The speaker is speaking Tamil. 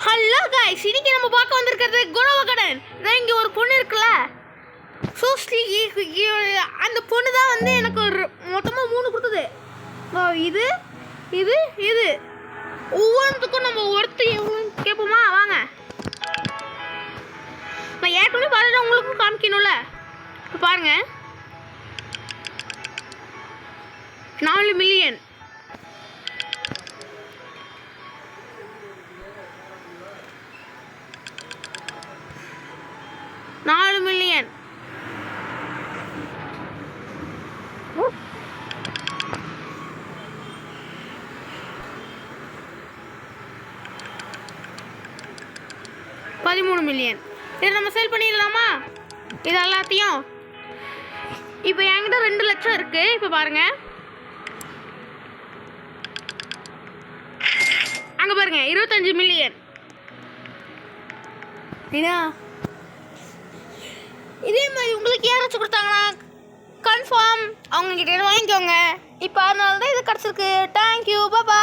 ஹலோ गाइस, இன்னைக்கு நம்ம பார்க்க வந்திருக்கிறது குணவகடன். நான் இங்க ஒரு பொண்ணு இருக்குல, சோஸ்லி அந்த பொண்ணு தான் வந்து எனக்கு மொத்தமா 3 கொடுத்தது. இது இது இது ஒவ்வொன்றுக்கும் நம்ம ஒருத்தர் எவ்வளோன்னு கேட்போமா? வாங்க, நான் ஏற்கனவே பார்த்துட்டு உங்களுக்கும் காமிக்கணும்ல. இப்போ பாருங்க, 4 மில்லியன். $13 மில்லியன். இதை நம்ம சேல் பண்ணிடலாமா இது எல்லாத்தையும்? இப்போ என்கிட்ட 2 லட்சம் இருக்கு. இப்போ பாருங்க, அங்க பாருங்க 25 மில்லியன். இதே மாதிரி உங்களுக்கு யாராச்சும் கொடுத்தாங்கன்னா கன்ஃபார்ம் அவங்க கிட்ட வாங்கிக்கோங்க. இப்போ அதனால தான் இது கிடச்சிருக்கு. தேங்க்யூ, பாய்.